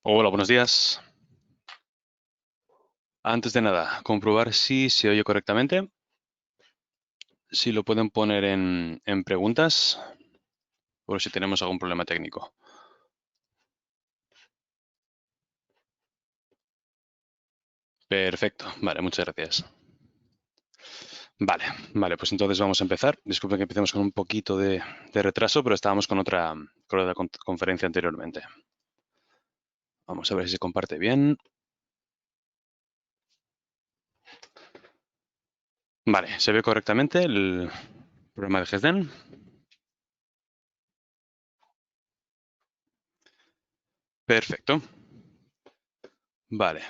Hola, buenos días. Antes de nada, comprobar si se oye correctamente. Si lo pueden poner en preguntas, por si tenemos algún problema técnico. Perfecto. Vale, muchas gracias. Vale, vale, pues entonces vamos a empezar. Disculpen que empecemos con un poquito de retraso, pero estábamos con otra conferencia anteriormente. Vamos a ver si se comparte bien. Vale, ¿se ve correctamente el programa de GESDEN? Perfecto. Vale,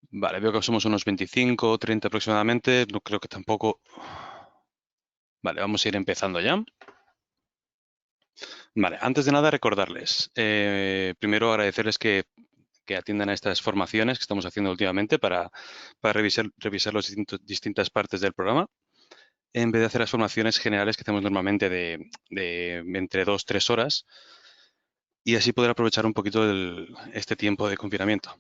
vale, veo que somos unos 25 o 30 aproximadamente. No creo que tampoco. Vale, vamos a ir empezando ya. Vale, antes de nada recordarles, primero agradecerles que atiendan a estas formaciones que estamos haciendo últimamente para revisar las distintas partes del programa, en vez de hacer las formaciones generales que hacemos normalmente de entre 2 o 3 horas, y así poder aprovechar un poquito este tiempo de confinamiento.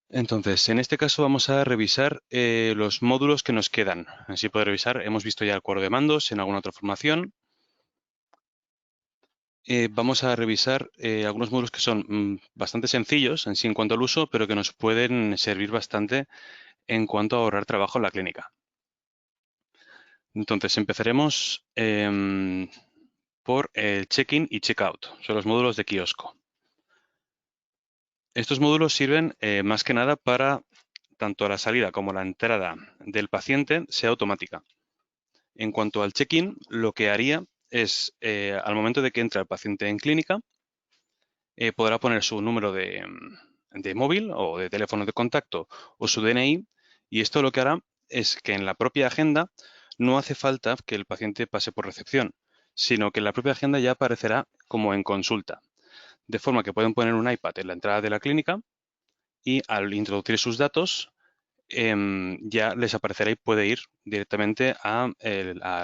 Entonces, en este caso vamos a revisar los módulos que nos quedan. Así poder revisar, hemos visto ya el cuadro de mandos en alguna otra formación. Vamos a revisar algunos módulos que son bastante sencillos en sí en cuanto al uso, pero que nos pueden servir bastante en cuanto a ahorrar trabajo en la clínica. Entonces, empezaremos por el check-in y check-out. Son los módulos de kiosco. Estos módulos sirven más que nada para tanto la salida como la entrada del paciente sea automática. En cuanto al check-in, lo que haría es, al momento de que entra el paciente en clínica, podrá poner su número de móvil o de teléfono de contacto o su DNI, y esto lo que hará es que en la propia agenda no hace falta que el paciente pase por recepción, sino que en la propia agenda ya aparecerá como en consulta, de forma que pueden poner un iPad en la entrada de la clínica y al introducir sus datos ya les aparecerá y puede ir directamente a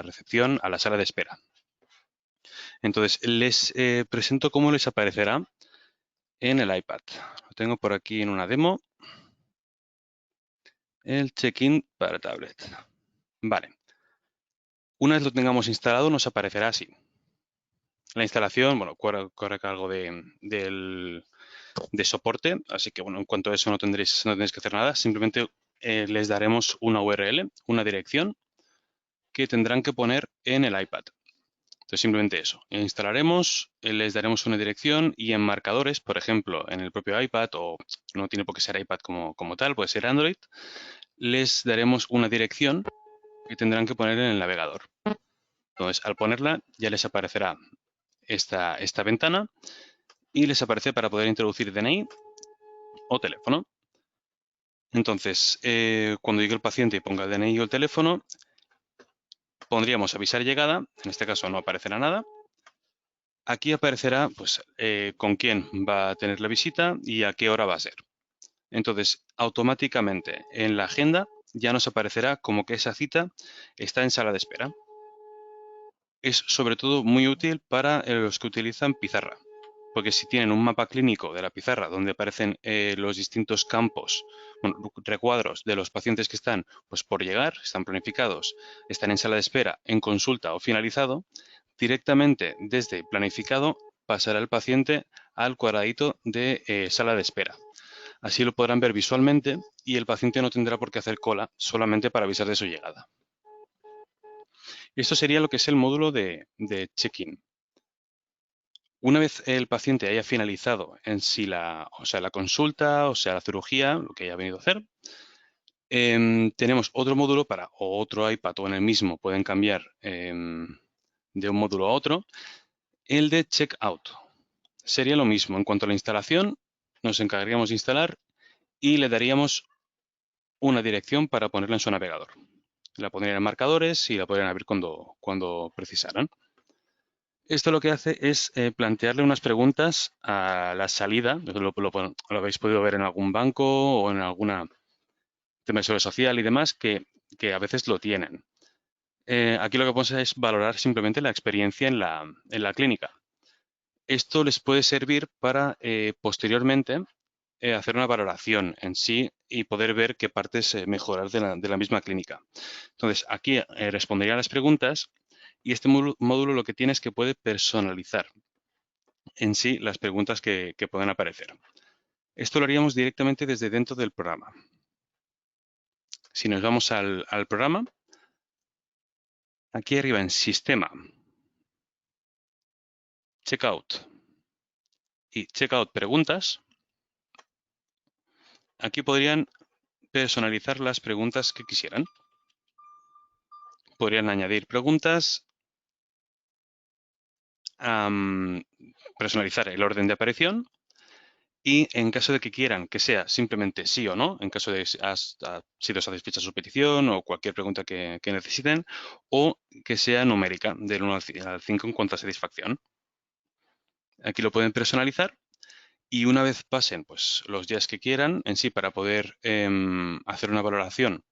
recepción, a la sala de espera. Entonces, les presento cómo les aparecerá en el iPad. Lo tengo por aquí en una demo. El check-in para tablet. Vale. Una vez lo tengamos instalado, nos aparecerá así. La instalación, bueno, corre a cargo de soporte, así que bueno, en cuanto a eso no tendréis que hacer nada. Simplemente les daremos una URL, una dirección que tendrán que poner en el iPad. Entonces, simplemente eso. Instalaremos, les daremos una dirección y en marcadores, por ejemplo, en el propio iPad, o no tiene por qué ser iPad como tal, puede ser Android, les daremos una dirección que tendrán que poner en el navegador. Entonces, al ponerla, ya les aparecerá esta ventana y les aparece para poder introducir DNI o teléfono. Entonces, cuando llegue el paciente y ponga el DNI o el teléfono, pondríamos avisar llegada. En este caso no aparecerá nada. Aquí aparecerá pues, con quién va a tener la visita y a qué hora va a ser. Entonces, automáticamente en la agenda ya nos aparecerá como que esa cita está en sala de espera. Es sobre todo muy útil para los que utilizan pizarra, porque si tienen un mapa clínico de la pizarra donde aparecen los distintos campos, bueno, recuadros de los pacientes que están pues, por llegar, están planificados, están en sala de espera, en consulta o finalizado, directamente desde planificado pasará el paciente al cuadradito de sala de espera. Así lo podrán ver visualmente y el paciente no tendrá por qué hacer cola solamente para avisar de su llegada. Esto sería lo que es el módulo de check-in. Una vez el paciente haya finalizado en sí la consulta, o sea, la cirugía, lo que haya venido a hacer, tenemos otro módulo o otro iPad o en el mismo pueden cambiar de un módulo a otro, el de check-out. Sería lo mismo. En cuanto a la instalación, nos encargaríamos de instalar y le daríamos una dirección para ponerla en su navegador. La pondrían en marcadores y la podrían abrir cuando precisaran. Esto lo que hace es plantearle unas preguntas a la salida. Lo habéis podido ver en algún banco o en alguna tema de seguridad social y demás que a veces lo tienen. Aquí lo que podemos hacer es valorar simplemente la experiencia en la clínica. Esto les puede servir para posteriormente hacer una valoración en sí y poder ver qué partes mejorar de la misma clínica. Entonces, aquí respondería a las preguntas y este módulo lo que tiene es que puede personalizar en sí las preguntas que pueden aparecer. Esto lo haríamos directamente desde dentro del programa. Si nos vamos al programa, aquí arriba en Sistema, Checkout y Checkout Preguntas, aquí podrían personalizar las preguntas que quisieran. Podrían añadir preguntas, personalizar el orden de aparición y en caso de que quieran que sea simplemente sí o no, en caso de que ha sido satisfecha su petición o cualquier pregunta que necesiten, o que sea numérica, del 1 al 5 en cuanto a satisfacción. Aquí lo pueden personalizar y una vez pasen pues, los días que quieran en sí para poder hacer una valoración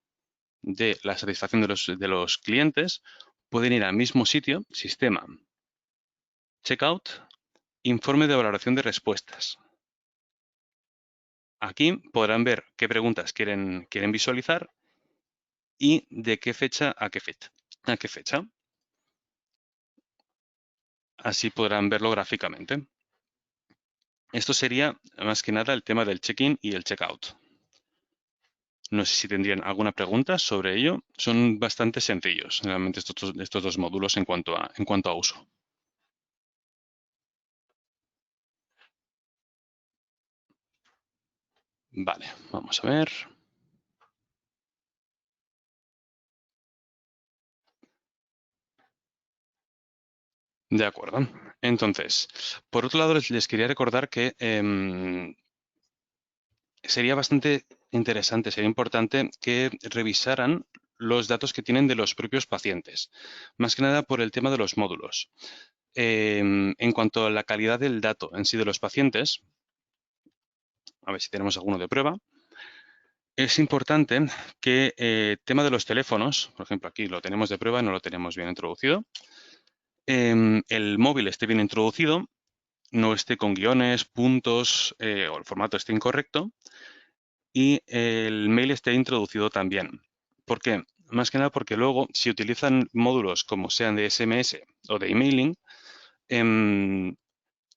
de la satisfacción de los clientes, pueden ir al mismo sitio, Sistema, Checkout, Informe de valoración de respuestas. Aquí podrán ver qué preguntas quieren visualizar y de qué fecha a qué fecha. ¿A qué fecha? Así podrán verlo gráficamente. Esto sería más que nada el tema del check-in y el check-out. No sé si tendrían alguna pregunta sobre ello. Son bastante sencillos, realmente, estos dos módulos en cuanto a uso. Vale, vamos a ver. De acuerdo. Entonces, por otro lado, les quería recordar que sería bastante interesante, sería importante que revisaran los datos que tienen de los propios pacientes, más que nada por el tema de los módulos. En cuanto a la calidad del dato en sí de los pacientes, a ver si tenemos alguno de prueba, es importante que el tema de los teléfonos, por ejemplo, aquí lo tenemos de prueba, no lo tenemos bien introducido, el móvil esté bien introducido, no esté con guiones, puntos o el formato esté incorrecto y el mail esté introducido también. ¿Por qué? Más que nada porque luego, si utilizan módulos como sean de SMS o de emailing,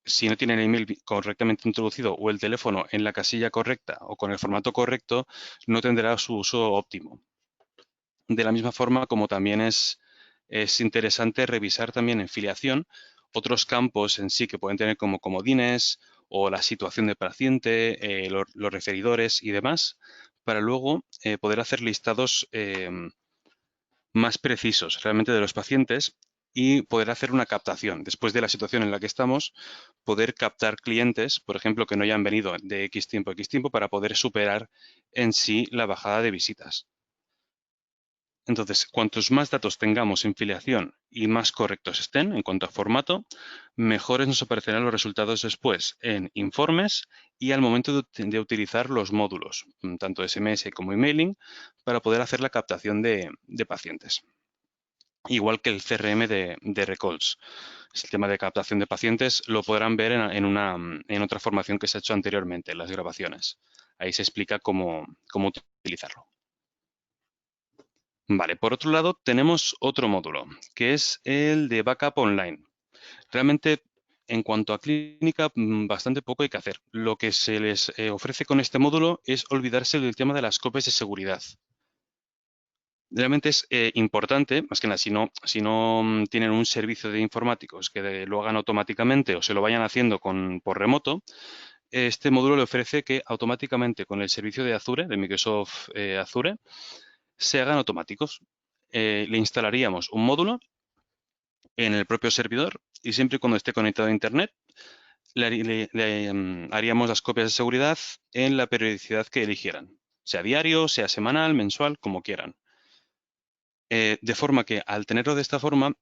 si no tienen el email correctamente introducido o el teléfono en la casilla correcta o con el formato correcto, no tendrá su uso óptimo. De la misma forma como también es interesante revisar también en filiación otros campos en sí que pueden tener como comodines o la situación del paciente, los referidores y demás, para luego poder hacer listados más precisos realmente de los pacientes y poder hacer una captación. Después de la situación en la que estamos, poder captar clientes, por ejemplo, que no hayan venido de X tiempo a X tiempo para poder superar en sí la bajada de visitas. Entonces, cuantos más datos tengamos en filiación y más correctos estén en cuanto a formato, mejores nos aparecerán los resultados después en informes y al momento de utilizar los módulos, tanto SMS como emailing, para poder hacer la captación de pacientes. Igual que el CRM de Recalls. El sistema de captación de pacientes lo podrán ver en otra formación que se ha hecho anteriormente, en las grabaciones. Ahí se explica cómo utilizarlo. Vale, por otro lado tenemos otro módulo, que es el de Backup Online. Realmente, en cuanto a clínica, bastante poco hay que hacer. Lo que se les ofrece con este módulo es olvidarse del tema de las copias de seguridad. Realmente es importante, más que nada, si no tienen un servicio de informáticos que lo hagan automáticamente o se lo vayan haciendo por remoto, este módulo le ofrece que automáticamente con el servicio de Azure, de Microsoft Azure, se hagan automáticos. Le instalaríamos un módulo en el propio servidor y siempre y cuando esté conectado a Internet, le haríamos las copias de seguridad en la periodicidad que eligieran, sea diario, sea semanal, mensual, como quieran. De forma que al tenerlo de esta forma,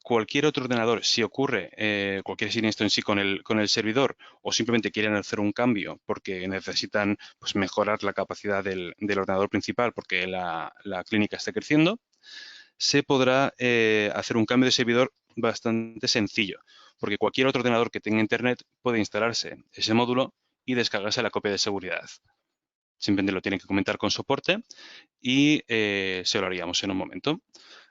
cualquier otro ordenador, si ocurre cualquier siniestro en sí con el servidor o simplemente quieren hacer un cambio porque necesitan pues, mejorar la capacidad del ordenador principal porque la clínica está creciendo, se podrá hacer un cambio de servidor bastante sencillo, porque cualquier otro ordenador que tenga internet puede instalarse ese módulo y descargarse la copia de seguridad. Simplemente lo tiene que comentar con soporte y se lo haríamos en un momento.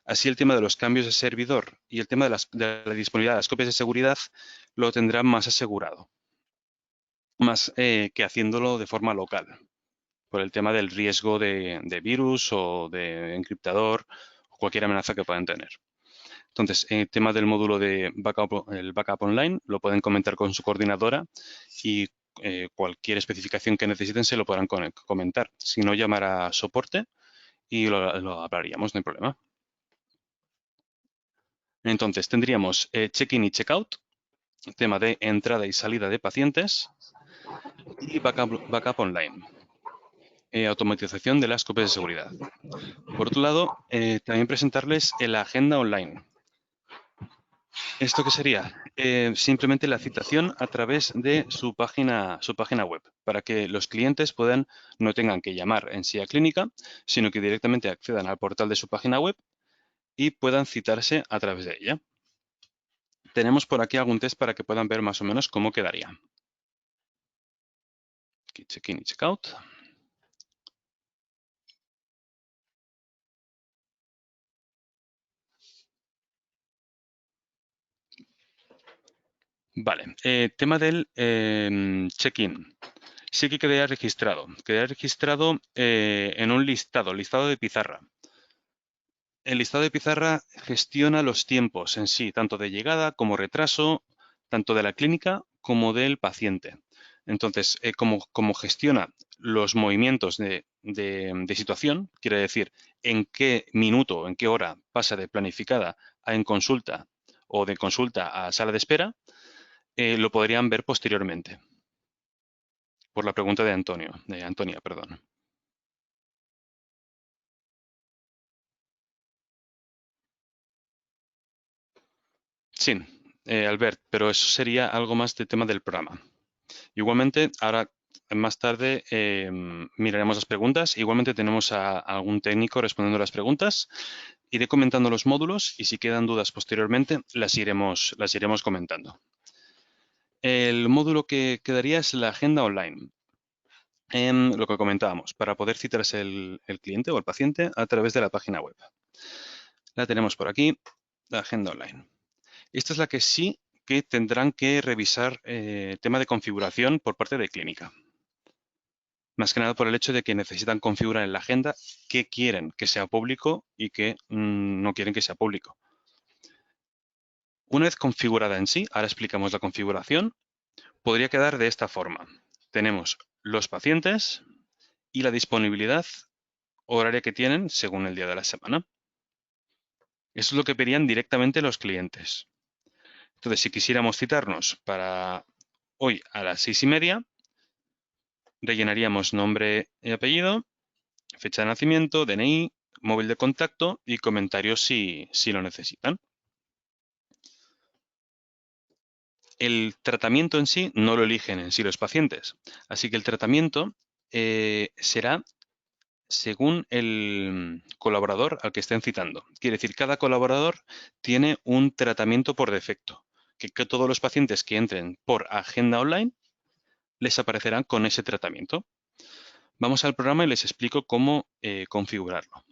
Así el tema de los cambios de servidor y el tema de la disponibilidad de las copias de seguridad lo tendrán más asegurado, más que haciéndolo de forma local, por el tema del riesgo de virus o de encriptador o cualquier amenaza que puedan tener. Entonces, el tema del módulo de backup, el backup online, lo pueden comentar con su coordinadora y cualquier especificación que necesiten se lo podrán comentar. Si no, llamar a soporte y lo hablaríamos, no hay problema. Entonces, tendríamos check-in y check-out, tema de entrada y salida de pacientes y backup online, automatización de las copias de seguridad. Por otro lado, también presentarles la agenda online. ¿Esto qué sería? Simplemente la citación a través de su página web, para que los clientes no tengan que llamar en sí a clínica, sino que directamente accedan al portal de su página web y puedan citarse a través de ella. Tenemos por aquí algún test para que puedan ver más o menos cómo quedaría. Aquí check-in y check-out. Vale, tema del check-in. Sí que quedaría registrado. Quedaría registrado en un listado de pizarra. El listado de pizarra gestiona los tiempos en sí, tanto de llegada como retraso, tanto de la clínica como del paciente. Entonces, como gestiona los movimientos de situación, quiere decir en qué minuto, en qué hora pasa de planificada a en consulta o de consulta a sala de espera, lo podrían ver posteriormente, por la pregunta de Antonia, perdón. Sí, Albert, pero eso sería algo más de tema del programa. Igualmente, ahora más tarde miraremos las preguntas. Igualmente tenemos a algún técnico respondiendo las preguntas. Iré comentando los módulos y si quedan dudas posteriormente las iremos comentando. El módulo que quedaría es la agenda online. Lo que comentábamos, para poder citarse el cliente o el paciente a través de la página web. La tenemos por aquí, la agenda online. Esta es la que sí que tendrán que revisar tema de configuración por parte de clínica. Más que nada por el hecho de que necesitan configurar en la agenda qué quieren que sea público y qué no quieren que sea público. Una vez configurada en sí, ahora explicamos la configuración, podría quedar de esta forma. Tenemos los pacientes y la disponibilidad horaria que tienen según el día de la semana. Eso es lo que pedían directamente los clientes. Entonces, si quisiéramos citarnos para hoy a las 6:30, rellenaríamos nombre y apellido, fecha de nacimiento, DNI, móvil de contacto y comentarios si lo necesitan. El tratamiento en sí no lo eligen en sí los pacientes, así que el tratamiento será según el colaborador al que estén citando. Quiere decir, cada colaborador tiene un tratamiento por defecto, que todos los pacientes que entren por agenda online les aparecerán con ese tratamiento. Vamos al programa y les explico cómo configurarlo.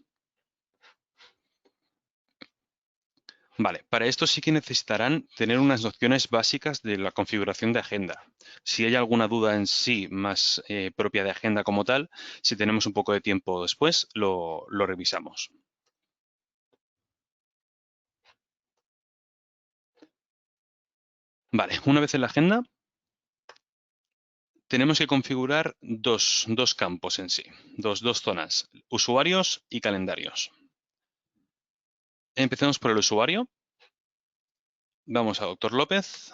Vale, para esto sí que necesitarán tener unas nociones básicas de la configuración de agenda. Si hay alguna duda en sí más propia de agenda como tal, si tenemos un poco de tiempo después, lo revisamos. Vale, una vez en la agenda, tenemos que configurar dos campos en sí, dos zonas, usuarios y calendarios. Empecemos por el usuario. Vamos a Doctor López.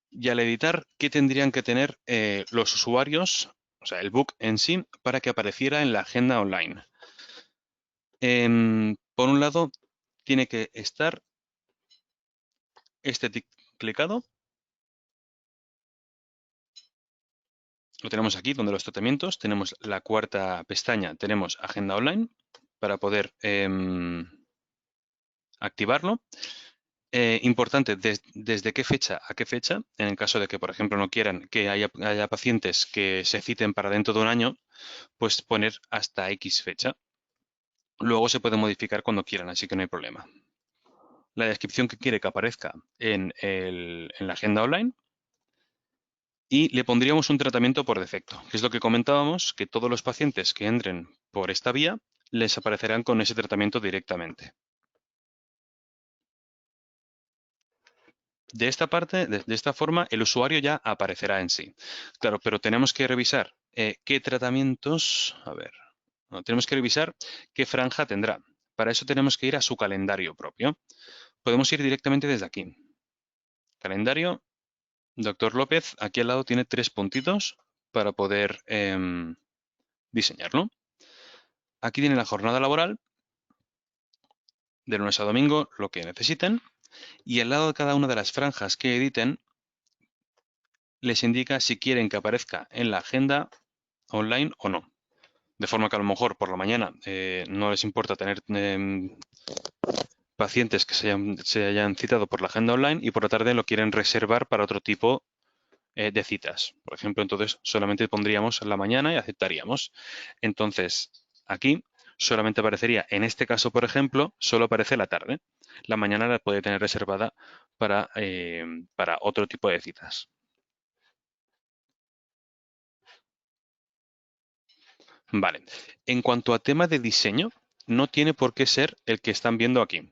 Y al editar, ¿qué tendrían que tener los usuarios, o sea, el book en sí, para que apareciera en la agenda online? Por un lado, tiene que estar este tick clicado. Lo tenemos aquí, donde los tratamientos. Tenemos la cuarta pestaña, tenemos agenda online. para poder activarlo. Importante, desde qué fecha a qué fecha, en el caso de que, por ejemplo, no quieran que haya pacientes que se citen para dentro de un año, pues poner hasta X fecha. Luego se puede modificar cuando quieran, así que no hay problema. La descripción que quiere que aparezca en la agenda online y le pondríamos un tratamiento por defecto, que es lo que comentábamos, que todos los pacientes que entren por esta vía les aparecerán con ese tratamiento directamente. De esta parte, de esta forma, el usuario ya aparecerá en sí. Claro, pero tenemos que revisar qué tratamientos, a ver, no, tenemos que revisar qué franja tendrá. Para eso tenemos que ir a su calendario propio. Podemos ir directamente desde aquí. Calendario, doctor López, aquí al lado tiene 3 puntitos para poder diseñarlo. Aquí tiene la jornada laboral, de lunes a domingo, lo que necesiten. Y al lado de cada una de las franjas que editen, les indica si quieren que aparezca en la agenda online o no. De forma que a lo mejor por la mañana no les importa tener pacientes que se hayan citado por la agenda online y por la tarde lo quieren reservar para otro tipo de citas. Por ejemplo, entonces solamente pondríamos la mañana y aceptaríamos. Entonces, aquí solamente aparecería, en este caso, por ejemplo, solo aparece la tarde. La mañana la puede tener reservada para otro tipo de citas. Vale. En cuanto a tema de diseño, no tiene por qué ser el que están viendo aquí.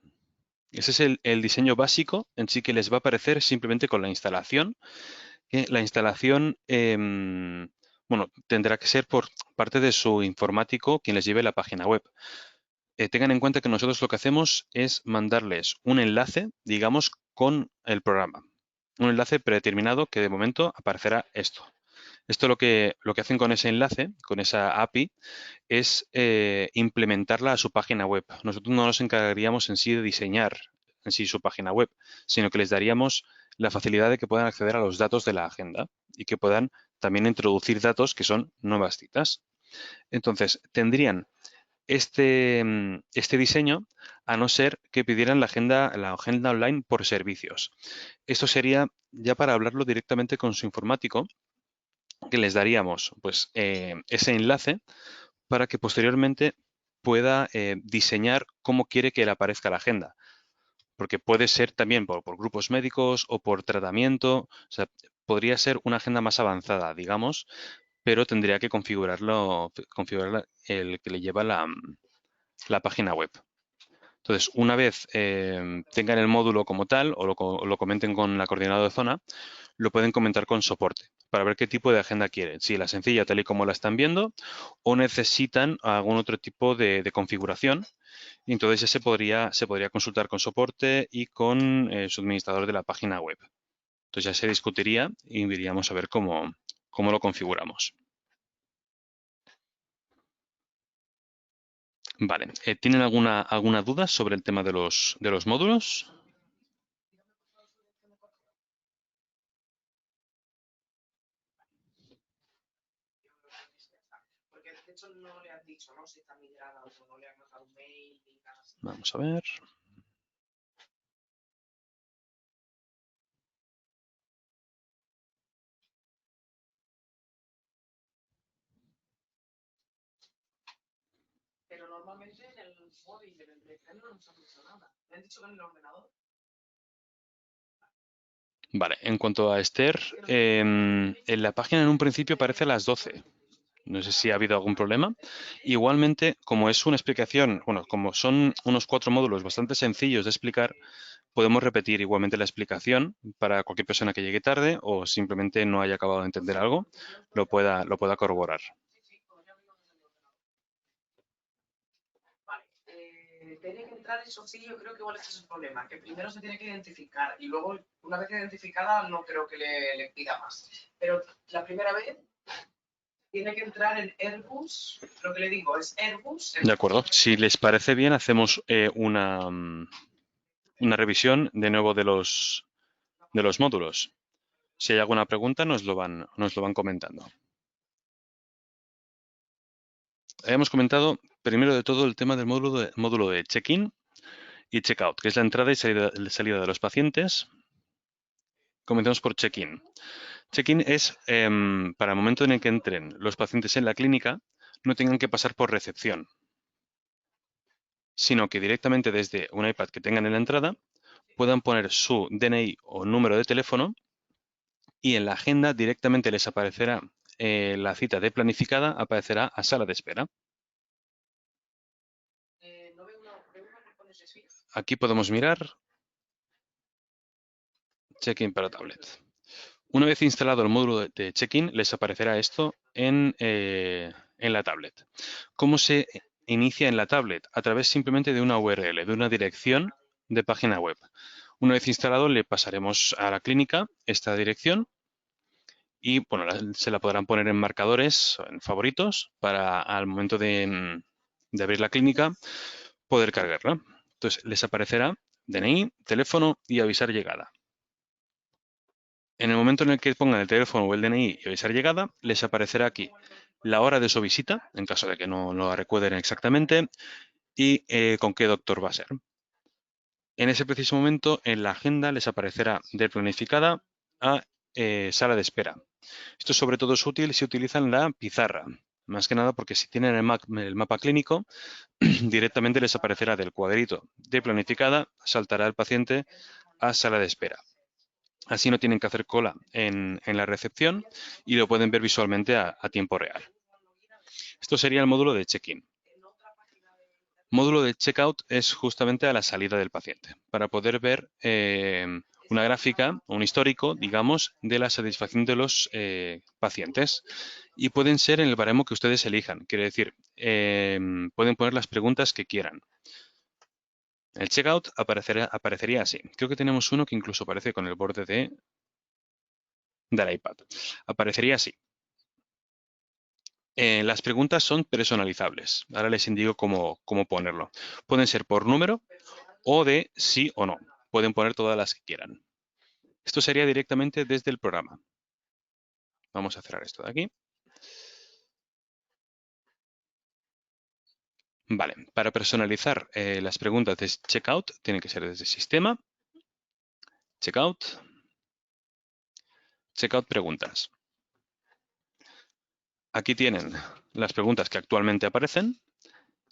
Ese es el diseño básico en sí que les va a aparecer simplemente con la instalación. La instalación, bueno, tendrá que ser por parte de su informático quien les lleve la página web. Tengan en cuenta que nosotros lo que hacemos es mandarles un enlace, digamos, con el programa. Un enlace predeterminado que de momento aparecerá esto. Esto lo que hacen con ese enlace, con esa API, es implementarla a su página web. Nosotros no nos encargaríamos en sí de diseñar en sí su página web, sino que les daríamos la facilidad de que puedan acceder a los datos de la agenda y que puedan también introducir datos que son nuevas citas. Entonces, tendrían este diseño a no ser que pidieran la agenda online por servicios. Esto sería ya para hablarlo directamente con su informático, que les daríamos pues, ese enlace para que posteriormente pueda diseñar cómo quiere que le aparezca la agenda. Porque puede ser también por grupos médicos o por tratamiento. O sea, podría ser una agenda más avanzada, digamos, pero tendría que configurar el que le lleva la página web. Entonces, una vez tengan el módulo como tal o lo comenten con la coordinadora de zona, lo pueden comentar con soporte para ver qué tipo de agenda quieren. Si la sencilla tal y como la están viendo o necesitan algún otro tipo de configuración. Y entonces ya se podría consultar con soporte y con su administrador de la página web. Entonces ya se discutiría y iríamos a ver cómo lo configuramos. Vale. ¿Tienen alguna duda sobre el tema de los módulos? Vamos a ver. Pero normalmente en el móvil del entreno no nos ha dicho nada. Me han dicho que en el ordenador. Vale, en cuanto a Esther, en la página en un principio aparece a las 12. No sé si ha habido algún problema. Igualmente, como es una explicación, bueno, como son unos 4 módulos bastante sencillos de explicar, podemos repetir igualmente la explicación para cualquier persona que llegue tarde o simplemente no haya acabado de entender algo, lo pueda corroborar. Vale. Tiene que entrar, eso sí, yo creo que igual este es el problema, que primero se tiene que identificar y luego, una vez identificada, no creo que le pida más. Pero la primera vez tiene que entrar en Airbus, lo que le digo es Airbus. De acuerdo. Si les parece bien, hacemos una revisión de nuevo de los módulos. Si hay alguna pregunta, nos lo van comentando. Habíamos comentado Primero de todo, el tema del módulo de check-in y check-out, que es la entrada y salida de los pacientes. Comenzamos por check-in. Check-in es para el momento en el que entren los pacientes en la clínica, no tengan que pasar por recepción, sino que directamente desde un iPad que tengan en la entrada puedan poner su DNI o número de teléfono y en la agenda directamente les aparecerá la cita de planificada, aparecerá a sala de espera. Aquí podemos mirar check-in para tablet. Una vez instalado el módulo de check-in, les aparecerá esto en la tablet. ¿Cómo se inicia en la tablet? A través simplemente de una URL, de una dirección de página web. Una vez instalado, le pasaremos a la clínica esta dirección y bueno, se la podrán poner en marcadores, en favoritos, para al momento de abrir la clínica poder cargarla. Entonces, les aparecerá DNI, teléfono y avisar llegada. En el momento en el que pongan el teléfono o el DNI y avisar llegada, les aparecerá aquí la hora de su visita, en caso de que no lo recuerden exactamente, y con qué doctor va a ser. En ese preciso momento, en la agenda les aparecerá de planificada a sala de espera. Esto sobre todo es útil si utilizan la pizarra, más que nada porque si tienen el mapa clínico, directamente les aparecerá del cuadrito de planificada, saltará el paciente a sala de espera. Así no tienen que hacer cola en la recepción y lo pueden ver visualmente a tiempo real. Esto sería el módulo de check-in. Módulo de checkout es justamente a la salida del paciente, para poder ver una gráfica, un histórico, digamos, de la satisfacción de los pacientes. Y pueden ser en el baremo que ustedes elijan. Quiere decir, pueden poner las preguntas que quieran. El checkout aparecería así. Creo que tenemos uno que incluso aparece con el borde del iPad. Aparecería así. Las preguntas son personalizables. Ahora les indico cómo ponerlo. Pueden ser por número o de sí o no. Pueden poner todas las que quieran. Esto sería directamente desde el programa. Vamos a cerrar esto de aquí. Vale, para personalizar las preguntas de checkout, tiene que ser desde sistema, checkout, checkout preguntas. Aquí tienen las preguntas que actualmente aparecen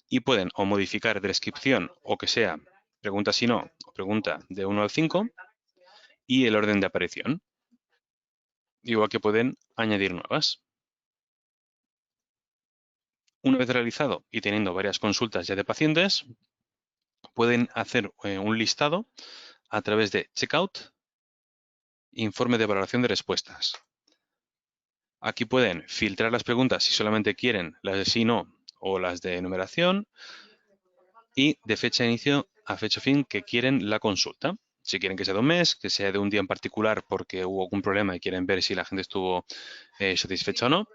y pueden o modificar descripción o que sea pregunta si no o pregunta de 1 al 5 y el orden de aparición. Igual que pueden añadir nuevas. Una vez realizado y teniendo varias consultas ya de pacientes, pueden hacer un listado a través de Checkout, informe de valoración de respuestas. Aquí pueden filtrar las preguntas si solamente quieren las de sí, no o las de numeración y de fecha de inicio a fecha fin que quieren la consulta. Si quieren que sea de un mes, que sea de un día en particular porque hubo algún problema y quieren ver si la gente estuvo satisfecha o no.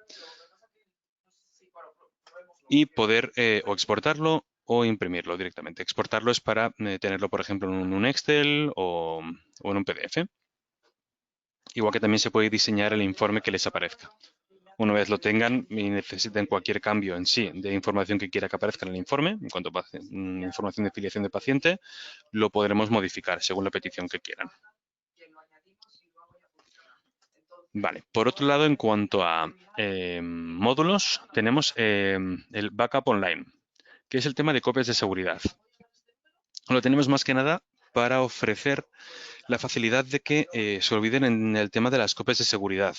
Y poder o exportarlo o imprimirlo directamente. Exportarlo es para tenerlo, por ejemplo, en un Excel o en un PDF. Igual que también se puede diseñar el informe que les aparezca. Una vez lo tengan y necesiten cualquier cambio en sí de información que quiera que aparezca en el informe, en cuanto a información de filiación de paciente, lo podremos modificar según la petición que quieran. Vale, por otro lado, en cuanto a módulos, tenemos el backup online, que es el tema de copias de seguridad. Lo tenemos más que nada para ofrecer la facilidad de que se olviden en el tema de las copias de seguridad.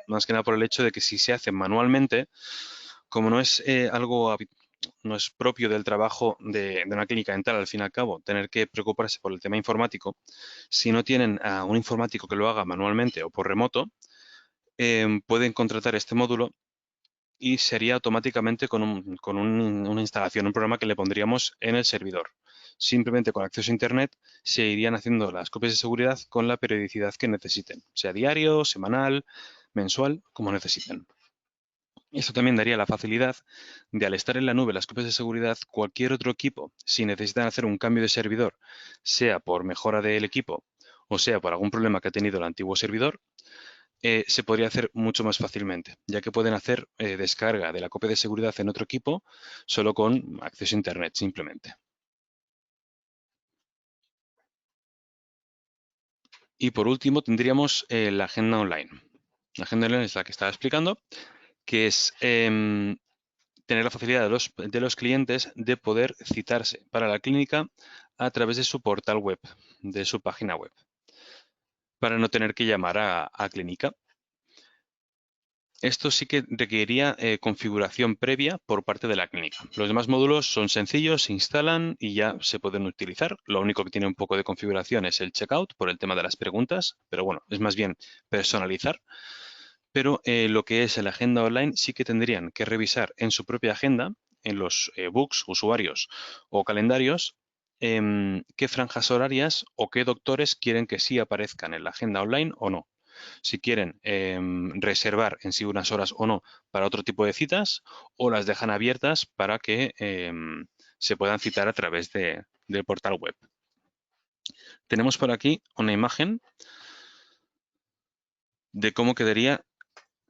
Más que nada por el hecho de que si se hace manualmente, como no es no es propio del trabajo de una clínica dental, al fin y al cabo, tener que preocuparse por el tema informático, si no tienen a un informático que lo haga manualmente o por remoto, pueden contratar este módulo y sería automáticamente con una instalación, un programa que le pondríamos en el servidor. Simplemente con acceso a Internet se irían haciendo las copias de seguridad con la periodicidad que necesiten, sea diario, semanal, mensual, como necesiten. Esto también daría la facilidad de, al estar en la nube las copias de seguridad, cualquier otro equipo, si necesitan hacer un cambio de servidor, sea por mejora del equipo o sea por algún problema que ha tenido el antiguo servidor, se podría hacer mucho más fácilmente, ya que pueden hacer descarga de la copia de seguridad en otro equipo solo con acceso a Internet, simplemente. Y por último tendríamos la agenda online. La agenda online es la que estaba explicando, que es tener la facilidad de los clientes de poder citarse para la clínica a través de su portal web, de su página web, para no tener que llamar a clínica. Esto sí que requeriría configuración previa por parte de la clínica. Los demás módulos son sencillos, se instalan y ya se pueden utilizar. Lo único que tiene un poco de configuración es el checkout por el tema de las preguntas, pero bueno, es más bien personalizar. Pero lo que es la agenda online sí que tendrían que revisar en su propia agenda, en los books, usuarios o calendarios, qué franjas horarias o qué doctores quieren que sí aparezcan en la agenda online o no. Si quieren reservar en sí unas horas o no para otro tipo de citas o las dejan abiertas para que se puedan citar a través del portal web. Tenemos por aquí una imagen de cómo quedaría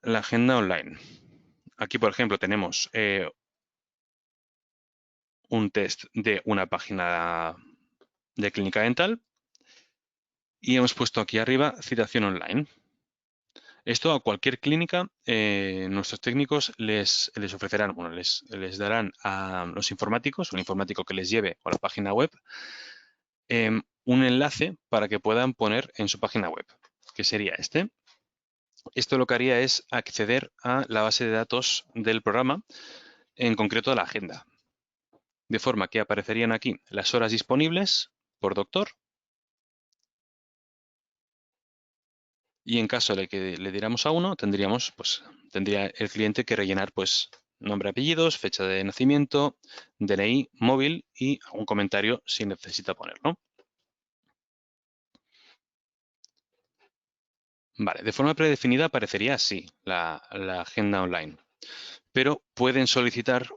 la agenda online. Aquí, por ejemplo, tenemos un test de una página de clínica dental y hemos puesto aquí arriba citación online. Esto a cualquier clínica, nuestros técnicos les ofrecerán, bueno, les darán a los informáticos, un informático que les lleve a la página web, un enlace para que puedan poner en su página web, que sería este. Esto lo que haría es acceder a la base de datos del programa, en concreto a la agenda, de forma que aparecerían aquí las horas disponibles por doctor y en caso de que le diéramos a uno, tendría el cliente que rellenar pues nombre, apellidos, fecha de nacimiento, DNI, móvil y un comentario si necesita ponerlo. Vale, de forma predefinida aparecería así la agenda online, pero pueden solicitar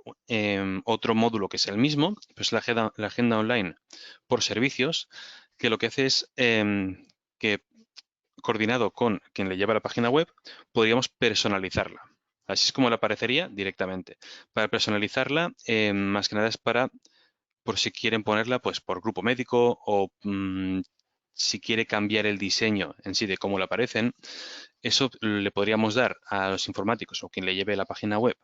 otro módulo que es el mismo, pues la agenda online por servicios, que lo que hace es que coordinado con quien le lleva la página web, podríamos personalizarla. Así es como le aparecería directamente. Para personalizarla, más que nada es por si quieren ponerla pues por grupo médico o si quiere cambiar el diseño en sí de cómo le aparecen, eso le podríamos dar a los informáticos o quien le lleve la página web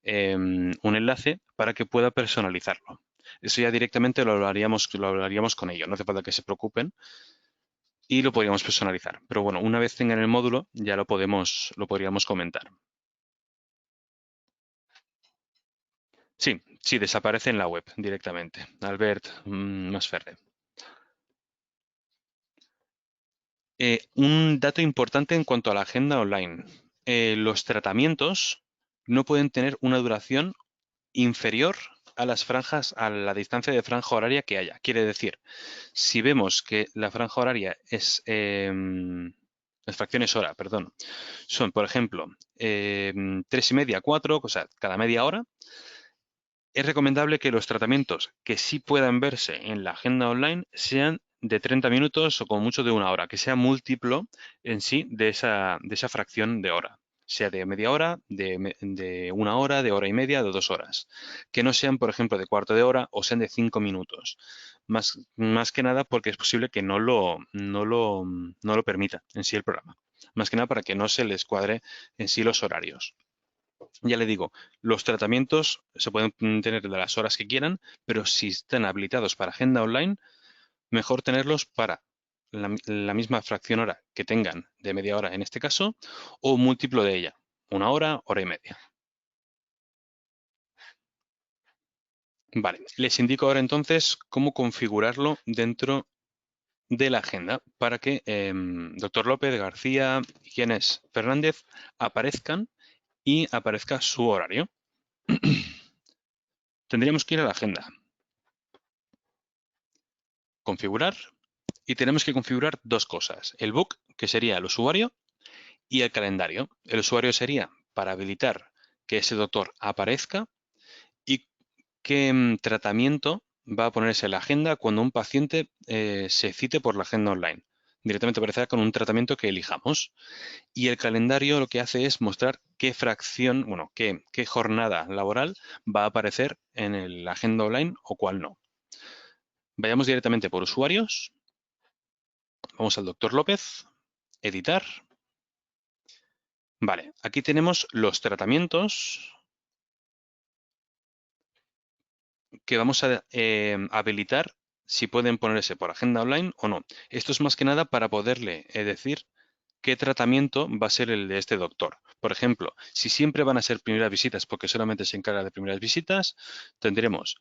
un enlace para que pueda personalizarlo. Eso ya directamente lo hablaríamos con ellos, no hace falta que se preocupen y lo podríamos personalizar. Pero bueno, una vez tengan el módulo, ya lo podríamos comentar. Sí, sí, desaparece en la web directamente. Albert Masferre. Un dato importante en cuanto a la agenda online. Los tratamientos no pueden tener una duración inferior a las franjas, a la distancia de franja horaria que haya. Quiere decir, si vemos que la franja horaria es, las fracciones hora, perdón, son, por ejemplo, 3:30, 4, o sea, cada media hora, es recomendable que los tratamientos que sí puedan verse en la agenda online sean de 30 minutos o como mucho de una hora, que sea múltiplo en sí de esa fracción de hora, sea de media hora, de una hora, de hora y media, de 2 horas. Que no sean, por ejemplo, de cuarto de hora o sean de 5 minutos. Más que nada porque es posible que no lo permita en sí el programa. Más que nada para que no se les cuadre en sí los horarios. Ya le digo, los tratamientos se pueden tener de las horas que quieran, pero si están habilitados para agenda online, mejor tenerlos para la misma fracción hora que tengan de media hora en este caso, o múltiplo de ella, una hora, hora y media. Vale, les indico ahora entonces cómo configurarlo dentro de la agenda para que doctor López, García y Ginés Fernández aparezcan y aparezca su horario. Tendríamos que ir a la agenda, configurar y tenemos que configurar dos cosas. El book, que sería el usuario, y el calendario. El usuario sería para habilitar que ese doctor aparezca y qué tratamiento va a ponerse en la agenda cuando un paciente se cite por la agenda online. directamente aparecerá con un tratamiento que elijamos. Y el calendario lo que hace es mostrar qué fracción, bueno, qué jornada laboral va a aparecer en la agenda online o cuál no. Vayamos directamente por usuarios. Vamos al doctor López, editar. Vale, aquí tenemos los tratamientos que vamos a habilitar si pueden ponerse por agenda online o no. Esto es más que nada para poderle decir qué tratamiento va a ser el de este doctor. Por ejemplo, si siempre van a ser primeras visitas porque solamente se encarga de primeras visitas, tendremos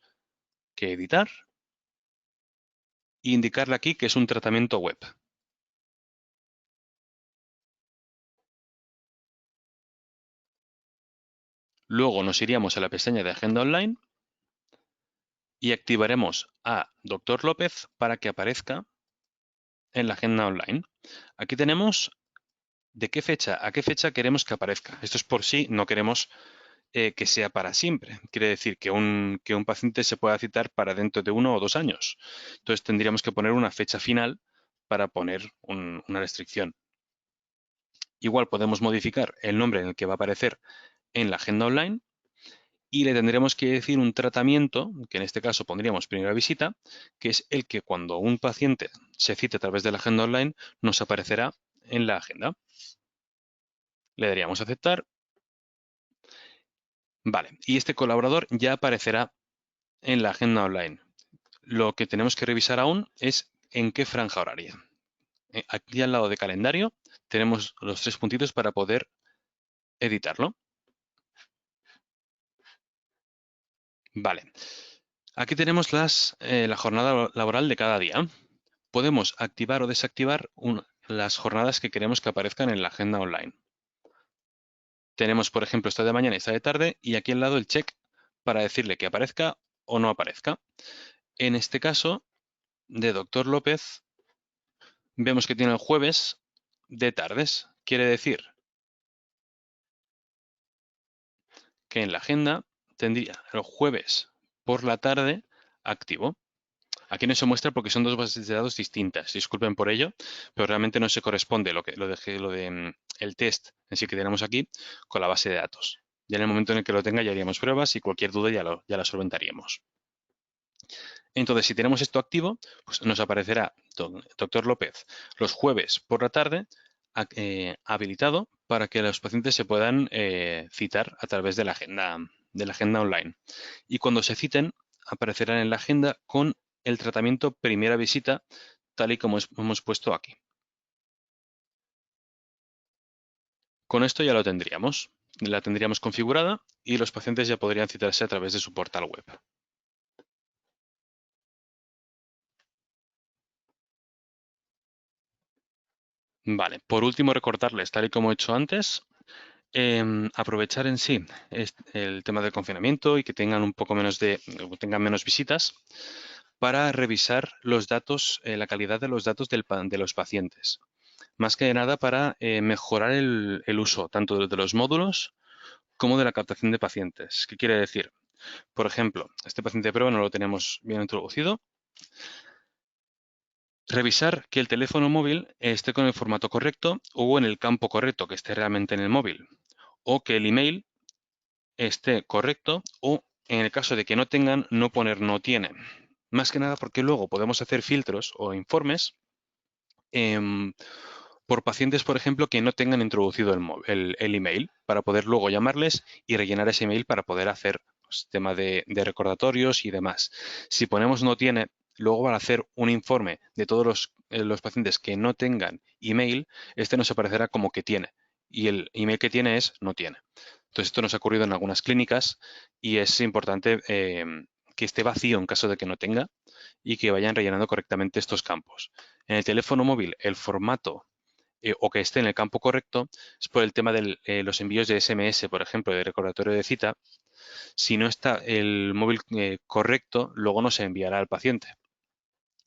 que editar e indicarle aquí que es un tratamiento web. Luego nos iríamos a la pestaña de agenda online y activaremos a Dr. López para que aparezca en la agenda online. Aquí tenemos de qué fecha a qué fecha queremos que aparezca. Esto es por si no queremos que sea para siempre. Quiere decir que un paciente se pueda citar para dentro de 1 o 2 años. Entonces tendríamos que poner una fecha final para poner una restricción. Igual podemos modificar el nombre en el que va a aparecer en la agenda online y le tendremos que decir un tratamiento, que en este caso pondríamos primera visita, que es el que cuando un paciente se cite a través de la agenda online nos aparecerá en la agenda. Le daríamos a aceptar. Vale, y este colaborador ya aparecerá en la agenda online. Lo que tenemos que revisar aún es en qué franja horaria. Aquí al lado de calendario tenemos los 3 puntitos para poder editarlo. Vale, aquí tenemos la jornada laboral de cada día. Podemos activar o desactivar las jornadas que queremos que aparezcan en la agenda online. Tenemos, por ejemplo, esta de mañana y esta de tarde, y aquí al lado el check para decirle que aparezca o no aparezca. En este caso, de Doctor López, vemos que tiene el jueves de tardes. Quiere decir que en la agenda tendría el jueves por la tarde activo. Aquí no se muestra porque son dos bases de datos distintas. Disculpen por ello, pero realmente no se corresponde el test en sí que tenemos aquí con la base de datos. Ya en el momento en el que lo tenga ya haríamos pruebas y cualquier duda ya la solventaríamos. Entonces, si tenemos esto activo, pues nos aparecerá Doctor López los jueves por la tarde habilitado para que los pacientes se puedan citar a través de la agenda online. Y cuando se citen, aparecerán en la agenda con el tratamiento primera visita, tal y como hemos puesto aquí. Con esto ya lo tendríamos. La tendríamos configurada y los pacientes ya podrían citarse a través de su portal web. Vale, por último recordarles, tal y como he hecho antes, aprovechar en sí el tema del confinamiento y que tengan un poco tengan menos visitas para revisar los datos, la calidad de los datos de los pacientes. Más que nada para mejorar el uso tanto de los módulos como de la captación de pacientes. ¿Qué quiere decir? Por ejemplo, este paciente de prueba no lo tenemos bien introducido. Revisar que el teléfono móvil esté con el formato correcto o en el campo correcto, que esté realmente en el móvil. O que el email esté correcto o en el caso de que no tengan, no poner no tiene. Más que nada porque luego podemos hacer filtros o informes por pacientes, por ejemplo, que no tengan introducido el email para poder luego llamarles y rellenar ese email para poder hacer pues, tema de recordatorios y demás. Si ponemos no tiene, luego van a hacer un informe de todos los pacientes que no tengan email, este nos aparecerá como que tiene y el email que tiene es no tiene. Entonces esto nos ha ocurrido en algunas clínicas y es importante que esté vacío en caso de que no tenga y que vayan rellenando correctamente estos campos. En el teléfono móvil, el formato o que esté en el campo correcto es por el tema de los envíos de SMS, por ejemplo, de recordatorio de cita. Si no está el móvil correcto, luego no se enviará al paciente.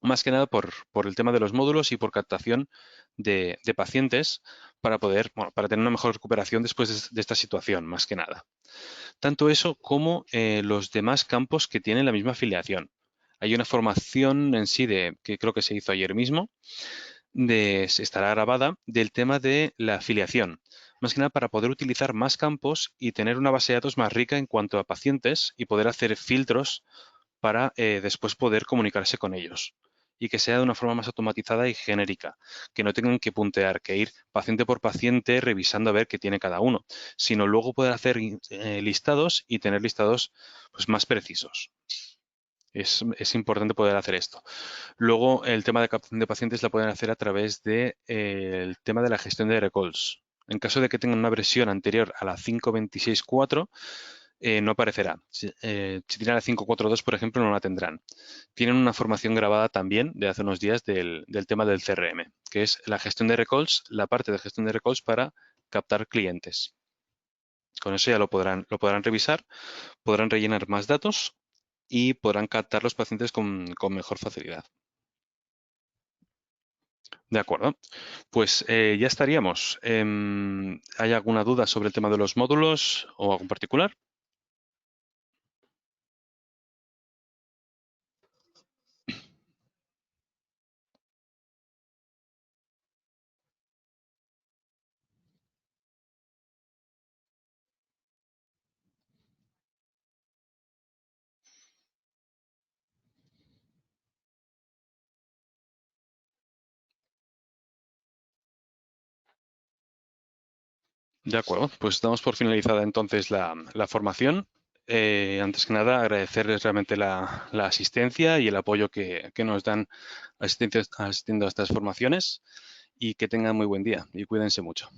Más que nada por el tema de los módulos y por captación de pacientes para para tener una mejor recuperación después de esta situación, más que nada. Tanto eso como los demás campos que tienen la misma afiliación. Hay una formación en sí que creo que se hizo ayer mismo, estará grabada del tema de la afiliación. Más que nada para poder utilizar más campos y tener una base de datos más rica en cuanto a pacientes y poder hacer filtros para después poder comunicarse con ellos y que sea de una forma más automatizada y genérica, que no tengan que puntear, que ir paciente por paciente revisando a ver qué tiene cada uno, sino luego poder hacer listados y tener listados pues, más precisos. Es importante poder hacer esto. Luego, el tema de captación de pacientes la pueden hacer a través de, el tema de la gestión de recalls. En caso de que tengan una versión anterior a la 5.26.4, no aparecerá. Si tienen la 5.4.2, por ejemplo, no la tendrán. Tienen una formación grabada también de hace unos días del tema del CRM, que es la gestión de recalls, la parte de gestión de recalls para captar clientes. Con eso ya lo podrán revisar, podrán rellenar más datos y podrán captar los pacientes con mejor facilidad. De acuerdo, pues ya estaríamos. ¿Hay alguna duda sobre el tema de los módulos o algo en particular? De acuerdo, pues damos por finalizada entonces la formación. Antes que nada, agradecerles realmente la asistencia y el apoyo que nos dan asistiendo a estas formaciones y que tengan muy buen día y cuídense mucho.